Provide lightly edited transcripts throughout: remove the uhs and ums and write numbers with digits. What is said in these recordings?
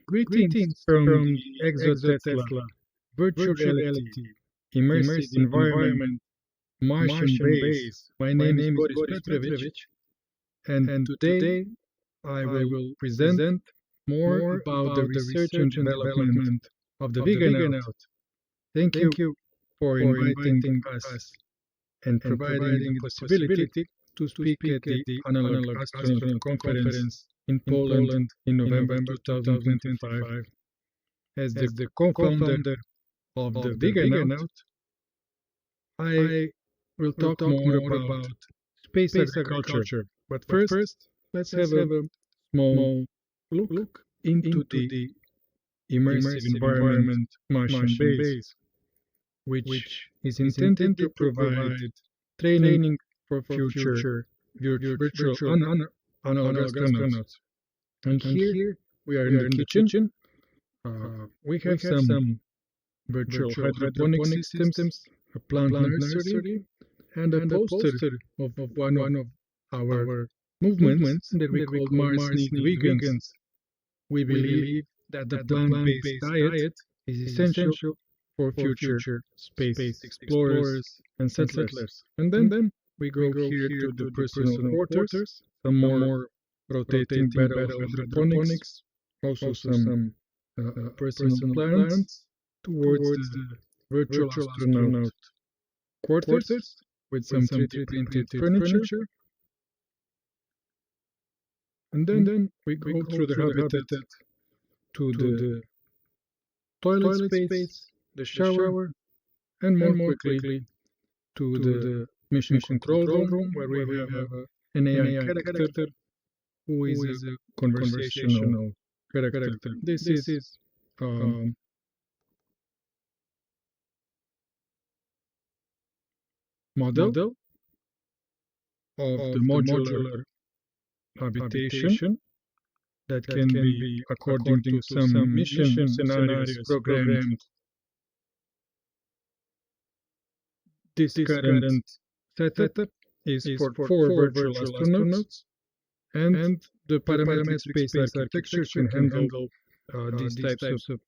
Greetings from the ExoTesla virtual reality immersive environment Martian base. My name is Boris Petrovic, and today I will present more about the research and development of the Vegan. Thank you for inviting us and providing the possibility to speak at the Analog Astronaut Conference in Poland in November 2025. As the co-founder of the Vegan, I will talk more about space agriculture. But first, let's have a small look into the immersive environment Martian base, which is intended to provide training for future virtual analog astronauts. And here we are in the kitchen. We have some virtual hydroponic systems, a plant nursery, and a poster of one of our movements that we call Mars Need Vegans. We believe that the plant-based diet is essential for future space explorers and settlers. And then we go here to the personal quarters, some more rotating bed of hydroponics, also some personal plants towards the virtual astronaut quarters with some 3D printed furniture. And then we go through the habitat to the toilet space, the shower, and more quickly to the mission control room where we have an AI character who is a conversational character. This is model of the modular habitation that can be, according to some mission scenarios, programmed. This current setup is for 4 virtual astronauts, and the parametric space architecture can handle these types of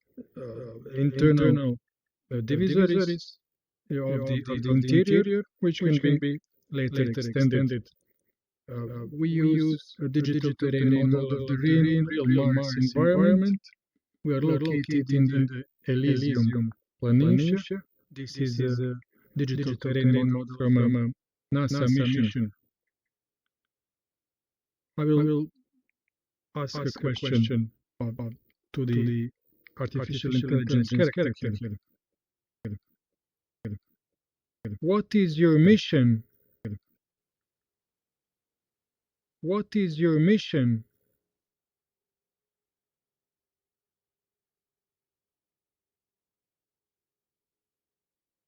internal divisories of the interior, which can be later extended. We use a digital terrain model of the real Mars environment. We are located in the Elysium Planitia. This is a digital terrain model from a NASA mission. I will ask a question to the artificial intelligence character. What is your mission? What is your mission?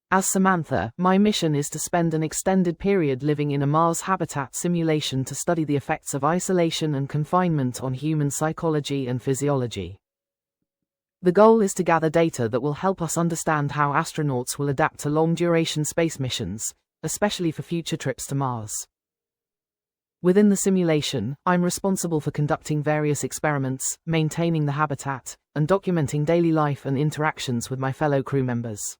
As Samantha, my mission is to spend an extended period living in a Mars habitat simulation to study the effects of isolation and confinement on human psychology and physiology. The goal is to gather data that will help us understand how astronauts will adapt to long-duration space missions, especially for future trips to Mars. Within the simulation, I'm responsible for conducting various experiments, maintaining the habitat, and documenting daily life and interactions with my fellow crew members.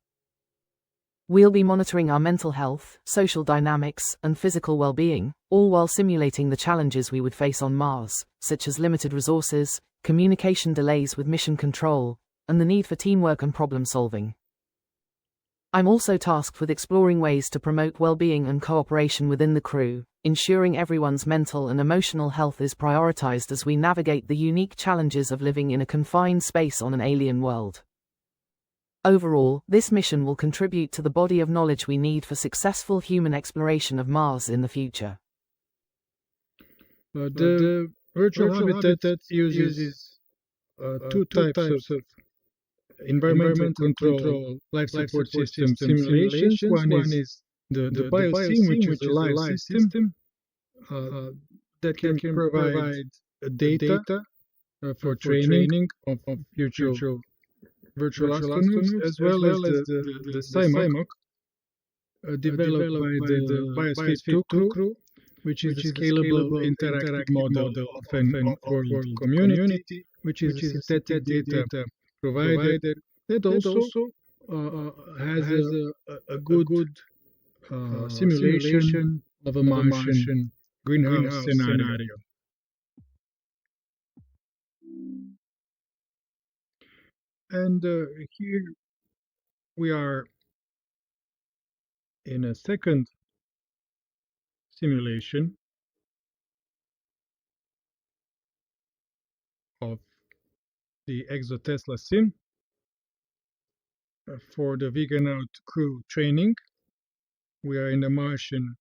We'll be monitoring our mental health, social dynamics, and physical well-being, all while simulating the challenges we would face on Mars, such as limited resources, communication delays with mission control, and the need for teamwork and problem-solving. I'm also tasked with exploring ways to promote well-being and cooperation within the crew, ensuring everyone's mental and emotional health is prioritized as we navigate the unique challenges of living in a confined space on an alien world. Overall, this mission will contribute to the body of knowledge we need for successful human exploration of Mars in the future. The virtual habitat uses two types of environmental control life support system simulations. One is the BioSim, which is a live system that can provide data for training of future virtual astronauts, as well as the CIMOC developed by the Biosphere 2 crew, which is a scalable interactive model of an off-world community which is a synthetic data provider that also has a good simulation of a Martian greenhouse scenario. And here we are in a second simulation of the ExoTesla sim for the Vegan crew training. We are in the Martian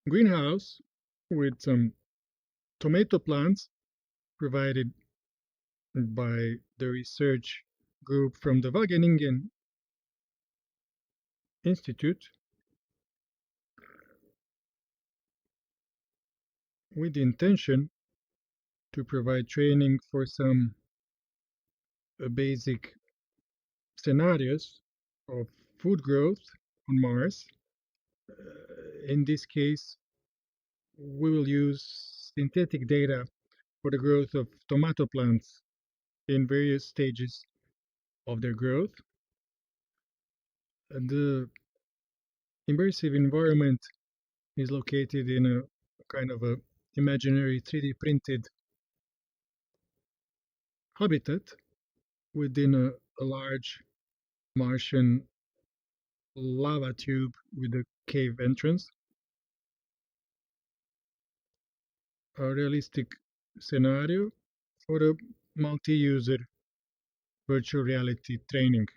greenhouse with some tomato plants provided by the research group from the Wageningen Institute with the intention to provide training for some basic scenarios of food growth on Mars. In this case, we will use synthetic data for the growth of tomato plants in various stages of their growth. The immersive environment is located in a kind of a imaginary 3D printed habitat within a large Martian lava tube with a cave entrance. A realistic scenario for a multi-user virtual reality training.